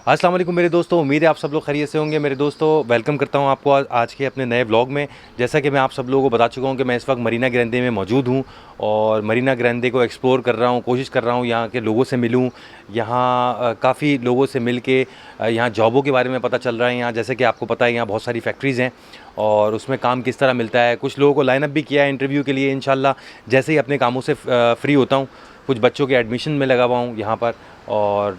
अस्सलाम वालेकुम मेरे दोस्तों, उम्मीद है आप सब लोग खैरियत से होंगे। मेरे दोस्तों, वेलकम करता हूं आपको आज के अपने नए व्लॉग में। जैसा कि मैं आप सब लोगों को बता चुका हूं कि मैं इस वक्त मरीना ग्रैंडे में मौजूद हूं और मरीना ग्रैंडे को एक्सप्लोर कर रहा हूं, कोशिश कर रहा हूं यहाँ के लोगों से मिलूं। यहाँ काफ़ी लोगों से मिल के यहाँ जॉबों के बारे में पता चल रहा है। यहाँ जैसे कि आपको पता है, यहाँ बहुत सारी फैक्ट्रीज़ हैं और उसमें काम किस तरह मिलता है। कुछ लोगों को लाइनअप भी किया है इंटरव्यू के लिए। इंशाल्लाह जैसे ही अपने कामों से फ्री होता हूँ, कुछ बच्चों के एडमिशन में लगा हुआ हूँ यहाँ पर, और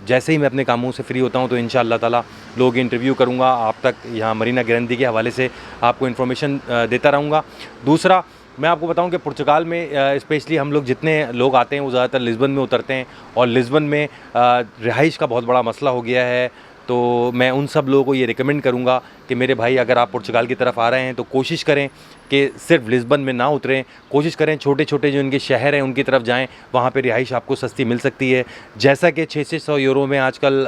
जैसे ही मैं अपने कामों से फ्री होता हूँ तो इंशाअल्लाह ताला लोग इंटरव्यू करूँगा। आप तक यहाँ मरीना ग्रैंडे के हवाले से आपको इन्फॉर्मेशन देता रहूँगा। दूसरा, मैं आपको बताऊं कि पुर्तगाल में स्पेशली हम लोग जितने लोग आते हैं वो ज़्यादातर लिस्बन में उतरते हैं और लिस्बन में रिहाइश का बहुत बड़ा मसला हो गया है। तो मैं उन सब लोगों को ये रिकमेंड करूँगा कि मेरे भाई, अगर आप पुर्तगाल की तरफ आ रहे हैं तो कोशिश करें कि सिर्फ लिस्बन में ना उतरें। कोशिश करें छोटे छोटे जो इनके शहर हैं उनकी तरफ जाएं, वहाँ पे रिहाइश आपको सस्ती मिल सकती है। जैसा कि 600 यूरो में आजकल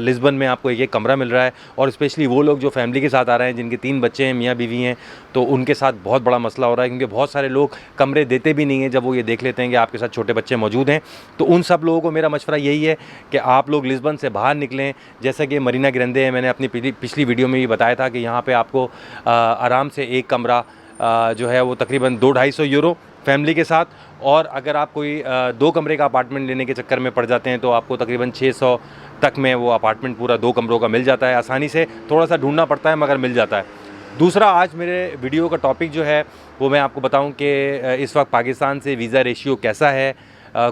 लिस्बन में आपको एक कमरा मिल रहा है। और स्पेशली वो लोग जो फैमिली के साथ आ रहे हैं, जिनके 3 बच्चे हैं, मियाँ बीवी हैं, तो उनके साथ बहुत बड़ा मसला हो रहा है, क्योंकि बहुत सारे लोग कमरे देते भी नहीं हैं जब वो ये देख लेते हैं कि आपके साथ छोटे बच्चे मौजूद हैं। तो उन सब लोगों को मेरा मशवरा यही है कि आप लोग लिस्बन से बाहर निकलें। जैसा कि मरीना ग्रैंडे है, मैंने अपनी पिछली वीडियो में ये बताया था कि यहाँ पे आपको आराम से एक कमरा जो है वो तकरीबन 200-250 यूरो फैमिली के साथ, और अगर आप कोई 2 कमरे का अपार्टमेंट लेने के चक्कर में पड़ जाते हैं तो आपको तकरीबन 600 तक में वो अपार्टमेंट पूरा 2 कमरों का मिल जाता है। आसानी से थोड़ा सा ढूंढना पड़ता है मगर मिल जाता है। दूसरा, आज मेरे वीडियो का टॉपिक जो है वो मैं आपको बताऊं कि इस वक्त पाकिस्तान से वीज़ा रेशियो कैसा है।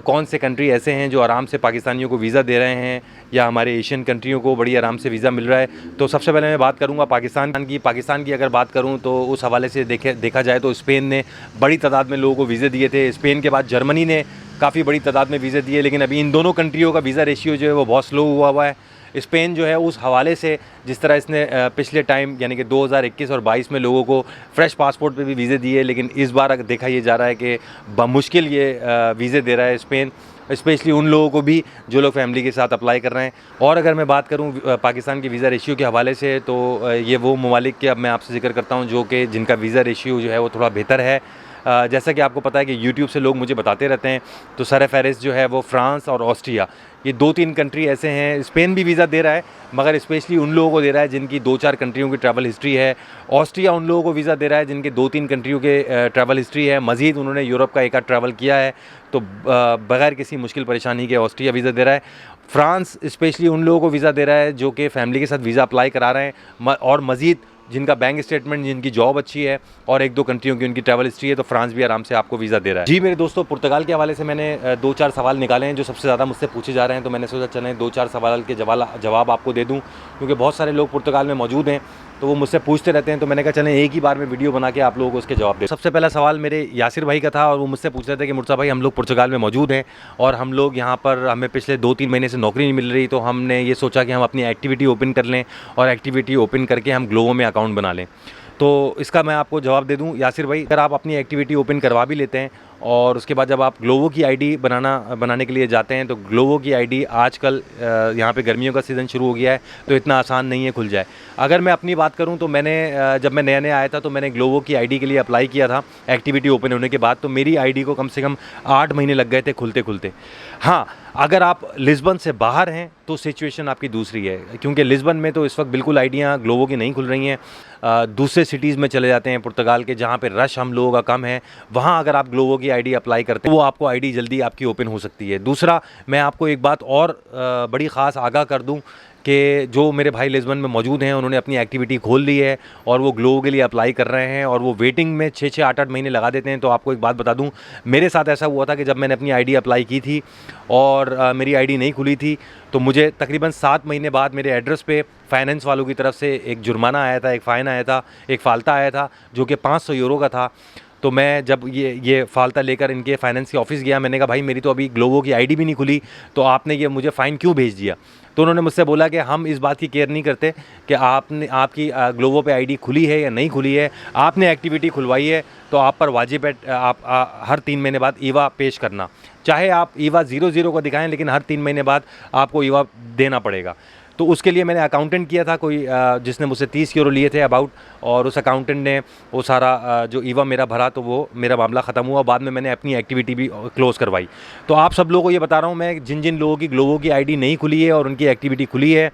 कौन से कंट्री ऐसे हैं जो आराम से पाकिस्तानियों को वीज़ा दे रहे हैं, या हमारे एशियन कंट्रियों को बड़ी आराम से वीज़ा मिल रहा है। तो सबसे पहले मैं बात करूंगा पाकिस्तान की अगर बात करूं तो उस हवाले से देखा जाए तो स्पेन ने बड़ी तादाद में लोगों को वीज़े दिए थे। स्पेन के बाद जर्मनी ने काफ़ी बड़ी तादाद में वीज़े दिए, लेकिन अभी इन दोनों कंट्रियों का वीज़ा रेशियो जो है वो बहुत स्लो हुआ है। स्पेन जो है उस हवाले से, जिस तरह इसने पिछले टाइम यानी कि 2021 और 22 में लोगों को फ्रेश पासपोर्ट पे भी वीज़े दिए, लेकिन इस बार देखा ये जा रहा है कि बमुश्किल ये वीज़े दे रहा है स्पेन, स्पेशली उन लोगों को भी जो लोग फैमिली के साथ अप्लाई कर रहे हैं। और अगर मैं बात करूं पाकिस्तान की वीज़ा रेशियो के हवाले से, तो ये वो ममालिक के अब मैं आपसे जिक्र करता हूं जो कि जिनका वीज़ा रेशियो जो है वो थोड़ा बेहतर है। जैसा कि आपको पता है कि यूट्यूब से लोग मुझे बताते रहते हैं, तो सर-ए-फ़हरिस्त जो है वो फ्रांस और ऑस्ट्रिया, ये 2-3 कंट्री ऐसे हैं। स्पेन भी वीज़ा दे रहा है मगर स्पेशली उन लोगों को दे रहा है जिनकी 2-4 कंट्रियों की ट्रैवल हिस्ट्री है। ऑस्ट्रिया उन लोगों को वीज़ा दे रहा है जिनके 2-3 कंट्रियों के ट्रैवल हिस्ट्री है। मज़ीद उन्होंने यूरोप का एक आध ट्रैवल किया है, तो बगैर किसी मुश्किल परेशानी के ऑस्ट्रिया वीज़ा दे रहा है। फ्रांस स्पेशली उन लोगों को वीज़ा दे रहा है जो कि फ़ैमिली के साथ वीज़ा अप्लाई करा रहे हैं, और मज़ीद जिनका बैंक स्टेटमेंट, जिनकी जॉब अच्छी है और 1-2 कंट्रियों की उनकी ट्रैवल हिस्ट्री है, तो फ्रांस भी आराम से आपको वीज़ा दे रहा है। जी मेरे दोस्तों, पुर्तगाल के हवाले से मैंने 2-4 सवाल निकाले हैं जो सबसे ज़्यादा मुझसे पूछे जा रहे हैं, तो मैंने सोचा चलें 2-4 सवाल के जवाब आपको दे दूँ, क्योंकि बहुत सारे लोग पुर्तगाल में मौजूद हैं तो वो मुझसे पूछते रहते हैं। तो मैंने कहा चलें एक ही बार में वीडियो बना के आप लोगों को उसके जवाब दे। सबसे पहला सवाल मेरे यासिर भाई का था और वो मुझसे पूछ रहे थे कि मुर्तज़ा भाई, हम लोग पुर्तगाल में मौजूद हैं और हम लोग यहाँ पर, हमें पिछले 2-3 महीने से नौकरी नहीं मिल रही, तो हमने ये सोचा कि हम अपनी एक्टिविटी ओपन कर लें और एक्टिविटी ओपन करके हम ग्लोवो में अकाउंट बना लें। तो इसका मैं आपको जवाब दे दूं यासिर भाई, अगर आप अपनी एक्टिविटी ओपन करवा भी लेते हैं और उसके बाद जब आप ग्लोवो की आईडी बनाने के लिए जाते हैं, तो ग्लोवो की आईडी आजकल यहाँ पे गर्मियों का सीज़न शुरू हो गया है तो इतना आसान नहीं है खुल जाए। अगर मैं अपनी बात करूँ तो मैंने जब मैं नया आया था तो मैंने ग्लोवो की आईडी के लिए अप्लाई किया था एक्टिविटी ओपन होने के बाद, तो मेरी आईडी को कम से कम 8 महीने लग गए थे खुलते। हाँ, अगर आप लिस्बन से बाहर हैं तो सिचुएशन आपकी दूसरी है, क्योंकि लिस्बन में तो इस वक्त बिल्कुल आईडियाँ ग्लोवो की नहीं खुल रही हैं। दूसरे सिटीज़ में चले जाते हैं पुर्तगाल के, जहाँ पे रश हम लोगों का कम है, वहाँ अगर आप ग्लोवो की आईडी अप्लाई करते हैं वो आपको आईडी जल्दी आपकी ओपन हो सकती है। दूसरा, मैं आपको एक बात और बड़ी ख़ास आगाह कर दूँ कि जो मेरे भाई लिस्बन में मौजूद हैं उन्होंने अपनी एक्टिविटी खोल ली है और वो ग्लोवो के लिए अप्लाई कर रहे हैं और वो वेटिंग में 6-6, 8-8 महीने लगा देते हैं। तो आपको एक बात बता दूं, मेरे साथ ऐसा हुआ था कि जब मैंने अपनी आईडी अप्लाई की थी और मेरी आईडी नहीं खुली थी, तो मुझे तकरीबन 7 महीने बाद मेरे एड्रेस पे फाइनेंस वालों की तरफ से एक जुर्माना आया था, एक फ़ाइन आया था, एक फ़ाल्ता आया था जो कि 500 यूरो का था। तो मैं जब ये फ़ाल्ता लेकर इनके फाइनेंस के ऑफिस गया, मैंने कहा भाई मेरी तो अभी ग्लोवो की आईडी भी नहीं खुली, तो आपने ये मुझे फ़ाइन क्यों भेज दिया? तो उन्होंने मुझसे बोला कि हम इस बात की केयर नहीं करते कि आपकी ग्लोवो पे आईडी खुली है या नहीं खुली है, आपने एक्टिविटी खुलवाई है तो आप पर वाजिब है आप हर 3 महीने बाद ईवा पेश करना, चाहे आप ईवा 00 का दिखाएं, लेकिन हर 3 महीने बाद आपको ईवा देना पड़ेगा। तो उसके लिए मैंने अकाउंटेंट किया था, कोई जिसने मुझसे 30 यूरो लिए थे अबाउट, और उस अकाउंटेंट ने वो सारा जो ईवा मेरा भरा, तो वो मेरा मामला ख़त्म हुआ। बाद में मैंने अपनी एक्टिविटी भी क्लोज़ करवाई। तो आप सब लोगों को ये बता रहा हूँ मैं, जिन जिन लोगों की ग्लोबो की आईडी नहीं खुली है और उनकी एक्टिविटी खुली है,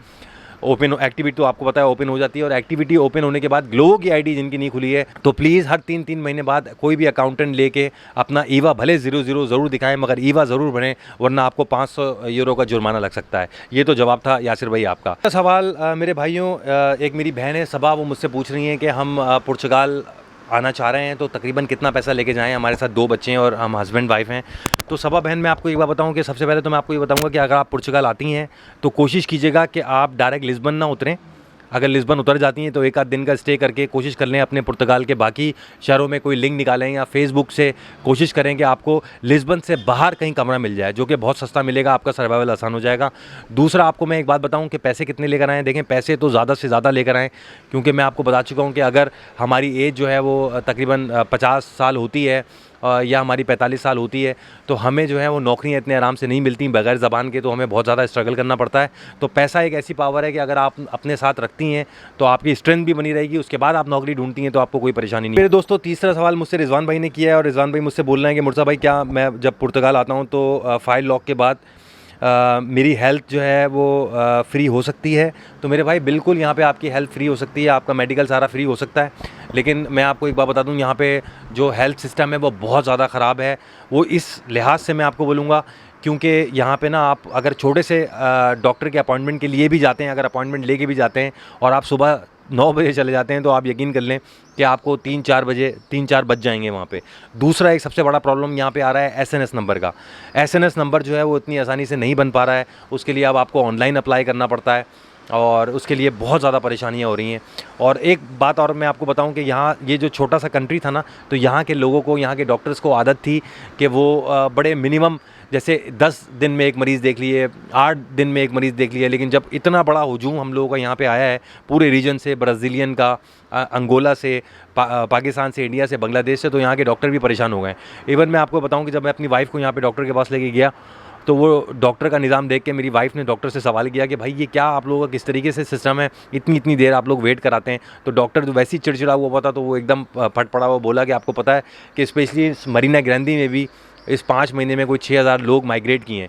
ओपन एक्टिविटी तो आपको पता है ओपन हो जाती है, और एक्टिविटी ओपन होने के बाद ग्लोबो की आईडी जिनकी नहीं खुली है, तो प्लीज़ हर 3-3 महीने बाद कोई भी अकाउंटेंट लेके अपना ईवा भले 00 ज़रूर दिखाएं, मगर ईवा ज़रूर बने, वरना आपको 500 यूरो का जुर्माना लग सकता है। ये तो जवाब था यासिर भाई आपका। सवाल मेरे भाइयों, एक मेरी बहन है सबा, वो मुझसे पूछ रही हैं कि हम पुर्तगाल आना चाह रहे हैं, तो तकरीबन कितना पैसा लेके जाएं। हमारे साथ 2 बच्चे हैं और हम हस्बैंड वाइफ हैं। तो सबा बहन, मैं आपको एक बात बताऊं कि सबसे पहले तो मैं आपको ये बताऊंगा कि अगर आप पुर्तगाल आती हैं तो कोशिश कीजिएगा कि आप डायरेक्ट लिस्बन ना उतरें। अगर लिस्बन उतर जाती हैं तो 1 आध दिन का स्टे करके कोशिश कर लें अपने पुर्तगाल के बाकी शहरों में कोई लिंक निकालें, या फेसबुक से कोशिश करें कि आपको लिस्बन से बाहर कहीं कमरा मिल जाए, जो कि बहुत सस्ता मिलेगा, आपका सर्वाइवल आसान हो जाएगा। दूसरा, आपको मैं एक बात बताऊं कि पैसे कितने लेकर आएँ। देखें, पैसे तो ज़्यादा से ज़्यादा लेकर आएँ, क्योंकि मैं आपको बता चुका हूँ कि अगर हमारी एज जो है वो तकरीबन 50 साल होती है या हमारी 45 साल होती है, तो हमें जो है वो नौकरियाँ इतने आराम से नहीं मिलती बगैर ज़बान के, तो हमें बहुत ज़्यादा स्ट्रगल करना पड़ता है। तो पैसा एक ऐसी पावर है कि अगर आप अपने साथ रखती हैं तो आपकी स्ट्रेंथ भी बनी रहेगी, उसके बाद आप नौकरी ढूंढती हैं तो आपको कोई परेशानी नहीं। मेरे दोस्तों, तीसरा सवाल मुझसे रिजवान भाई ने किया है, और रिजवान भाई मुझसे बोल रहे हैं कि मुर्तज़ा भाई, क्या मैं जब पुर्तगाल आता हूँ तो 5 लॉक के बाद मेरी हेल्थ जो है वो फ्री हो सकती है? तो मेरे भाई, बिल्कुल यहाँ पे आपकी हेल्थ फ्री हो सकती है, आपका मेडिकल सारा फ्री हो सकता है। लेकिन मैं आपको एक बात बता दूँ, यहाँ पे जो हेल्थ सिस्टम है वो बहुत ज़्यादा ख़राब है। वो इस लिहाज से मैं आपको बोलूँगा, क्योंकि यहाँ पे ना आप अगर छोटे से डॉक्टर के अपॉइंटमेंट के लिए भी जाते हैं, अगर अपॉइंटमेंट लेके भी जाते हैं और आप सुबह 9 बजे चले जाते हैं, तो आप यकीन कर लें कि आपको 3-4 बज जाएंगे वहाँ पे। दूसरा, एक सबसे बड़ा प्रॉब्लम यहाँ पे आ रहा है एसएनएस नंबर का। एसएनएस नंबर जो है वो इतनी आसानी से नहीं बन पा रहा है, उसके लिए अब आपको ऑनलाइन अप्लाई करना पड़ता है, और उसके लिए बहुत ज़्यादा परेशानियाँ हो रही हैं। और एक बात और मैं आपको बताऊं कि यहाँ ये जो छोटा सा कंट्री था ना, तो यहाँ के लोगों को, यहाँ के डॉक्टर्स को आदत थी कि वो बड़े मिनिमम, जैसे 10 दिन में एक मरीज़ देख लिए, 8 दिन में एक मरीज़ देख लिया। लेकिन जब इतना बड़ा हुजूम हम लोगों का यहाँ पे आया है, पूरे रीजन से, ब्राज़ीलियन का, अंगोला से, पाकिस्तान से, इंडिया से, बांग्लादेश से, तो यहाँ के डॉक्टर भी परेशान हो गए। इवन मैं आपको बताऊँ कि जब मैं अपनी वाइफ को यहाँ पे डॉक्टर के पास लेके गया, तो वो डॉक्टर का निज़ाम देख के मेरी वाइफ ने डॉक्टर से सवाल किया कि भाई ये क्या आप लोगों का किस तरीके से सिस्टम है, इतनी देर आप लोग वेट कराते हैं। तो डॉक्टर तो वैसे ही चिड़चिड़ा हुआ था, तो वो एकदम फट पड़ा हुआ बोला कि आपको पता है कि स्पेशली इस मरीना ग्रैंडी में भी इस 5 महीने में कोई 6000 लोग माइग्रेट किए हैं।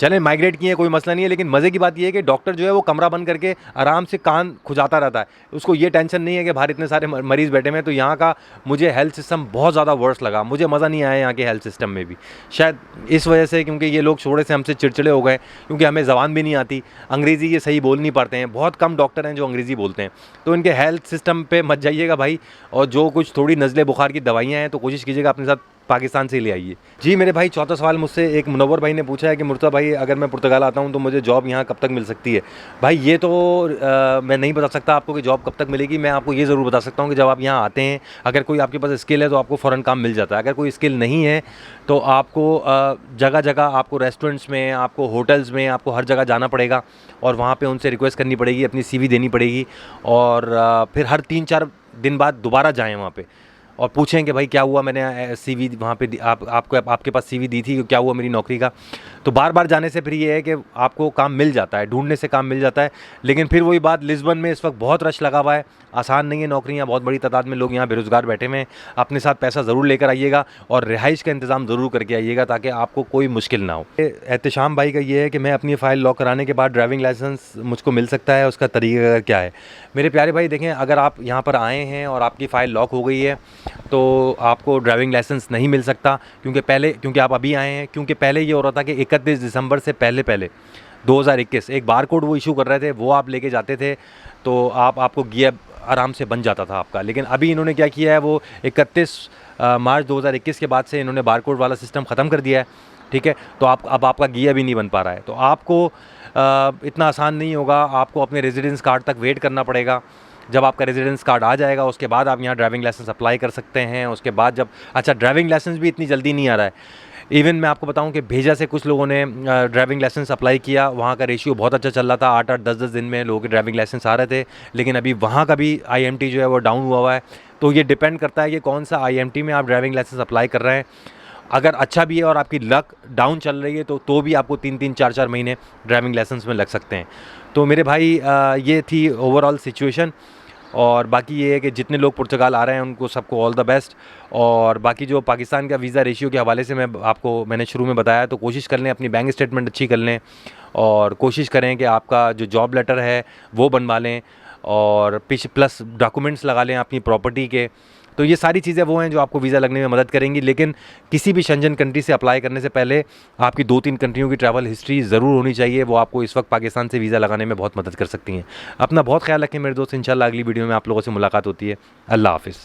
चलें, माइग्रेट किए हैं, कोई मसला नहीं है, लेकिन मज़े की बात ये है कि डॉक्टर जो है वो कमरा बंद करके आराम से कान खुजाता रहता है। उसको ये टेंशन नहीं है कि बाहर इतने सारे मरीज़ बैठे हुए हैं। तो यहाँ का मुझे हेल्थ सिस्टम बहुत ज़्यादा वर्स लगा, मुझे मज़ा नहीं आया यहाँ के हेल्थ सिस्टम में भी। शायद इस वजह से, क्योंकि ये लोग थोड़े से हमसे चिड़चिड़े हो गए, क्योंकि हमें ज़बान भी नहीं आती, अंग्रेज़ी ये सही बोल नहीं पाते हैं, बहुत कम डॉक्टर हैं जो अंग्रेज़ी बोलते हैं। तो इनके हेल्थ सिस्टम पर मत जाइएगा भाई, और जो कुछ थोड़ी नज़ले बुखार की दवाइयाँ हैं तो कोशिश कीजिएगा अपने साथ पाकिस्तान से ही ले आइए। जी मेरे भाई, चौथा सवाल मुझसे एक मुनव्वर भाई ने पूछा है कि मुर्तज़ा भाई, अगर मैं पुर्तगाल आता हूं तो मुझे जॉब यहाँ कब तक मिल सकती है? भाई ये तो मैं नहीं बता सकता आपको कि जॉब कब तक मिलेगी। मैं आपको ये ज़रूर बता सकता हूँ कि जब आप यहाँ आते हैं, अगर कोई आपके पास स्किल है तो आपको फ़ौरन काम मिल जाता है। अगर कोई स्किल नहीं है तो आपको जगह जगह, आपको रेस्टोरेंट्स में, आपको होटल्स में, आपको हर जगह जाना पड़ेगा, और वहाँ पर उनसे रिक्वेस्ट करनी पड़ेगी, अपनी CV देनी पड़ेगी, और फिर हर 3-4 दिन बाद दोबारा जाएँ वहाँ पर और पूछें कि भाई क्या हुआ, मैंने CV वहाँ पे आपके पास CV दी थी, क्या हुआ मेरी नौकरी का। तो बार बार जाने से फिर ये है कि आपको काम मिल जाता है, ढूंढने से काम मिल जाता है। लेकिन फिर वही बात, लिस्बन में इस वक्त बहुत रश लगा हुआ है, आसान नहीं है नौकरियाँ, बहुत बड़ी तादाद में लोग यहाँ बेरोज़गार बैठे हुए हैं। अपने साथ पैसा ज़रूर लेकर आइएगा और रिहाइश का इंतज़ाम ज़रूर करके आइएगा, ताकि आपको कोई मुश्किल ना हो। एहतशाम भाई का ये है कि मैं अपनी फ़ाइल लॉक कराने के बाद ड्राइविंग लाइसेंस मुझको मिल सकता है, उसका तरीका क्या है? मेरे प्यारे भाई देखें, अगर आप यहाँ पर आए हैं और आपकी फ़ाइल लॉक हो गई है तो आपको ड्राइविंग लाइसेंस नहीं मिल सकता, क्योंकि आप अभी आए हैं। क्योंकि पहले ये हो रहा था कि 31 दिसंबर से पहले 2021 एक बार कोड वो इशू कर रहे थे, वो आप लेके जाते थे तो आपको गियर आराम से बन जाता था आपका। लेकिन अभी इन्होंने क्या किया है, वो 31 मार्च 2021 के बाद से इन्होंने बार कोड वाला सिस्टम ख़त्म कर दिया है, ठीक है। तो अब आपका गियर भी नहीं बन पा रहा है, तो आपको इतना आसान नहीं होगा, आपको अपने रेजिडेंस कार्ड तक वेट करना पड़ेगा। जब आपका रेजिडेंस कार्ड आ जाएगा उसके बाद आप यहाँ ड्राइविंग लाइसेंस अप्लाई कर सकते हैं। उसके बाद ड्राइविंग लाइसेंस भी इतनी जल्दी नहीं आ रहा है। इवन मैं आपको बताऊं कि भेजा से कुछ लोगों ने ड्राइविंग लाइसेंस अप्लाई किया, वहाँ का रेशियो बहुत अच्छा चल रहा था, 8-8, 10-10 दिन में लोगों के ड्राइविंग लाइसेंस आ रहे थे। लेकिन अभी वहाँ का भी IMT जो है वो डाउन हुआ है। तो ये डिपेंड करता है कि कौन सा IMT में आप ड्राइविंग लाइसेंस अप्लाई कर रहे हैं। अगर अच्छा भी है और आपकी लक डाउन चल रही है तो भी आपको 3-3 4-4 महीने ड्राइविंग लाइसेंस में लग सकते हैं। तो मेरे भाई ये थी ओवरऑल सिचुएशन। और बाकी ये है कि जितने लोग पुर्तगाल आ रहे हैं उनको सबको ऑल द बेस्ट। और बाकी जो पाकिस्तान का वीज़ा रेशियो के हवाले से मैंने शुरू में बताया, तो कोशिश कर लें अपनी बैंक स्टेटमेंट अच्छी कर लें और कोशिश करें कि आपका जो जॉब लेटर है वो बनवा लें और प्लस डॉक्यूमेंट्स लगा लें अपनी प्रॉपर्टी के। तो ये सारी चीज़ें वो हैं जो आपको वीज़ा लगने में मदद करेंगी। लेकिन किसी भी शेंजन कंट्री से अप्लाई करने से पहले आपकी 2-3 कंट्रियों की ट्रैवल हिस्ट्री ज़रूर होनी चाहिए। वो आपको इस वक्त पाकिस्तान से वीज़ा लगाने में बहुत मदद कर सकती हैं। अपना बहुत ख्याल रखें मेरे दोस्त, इंशाल्लाह अगली वीडियो में आप लोगों से मुलाकात होती है। अल्लाह हाफ़िज़।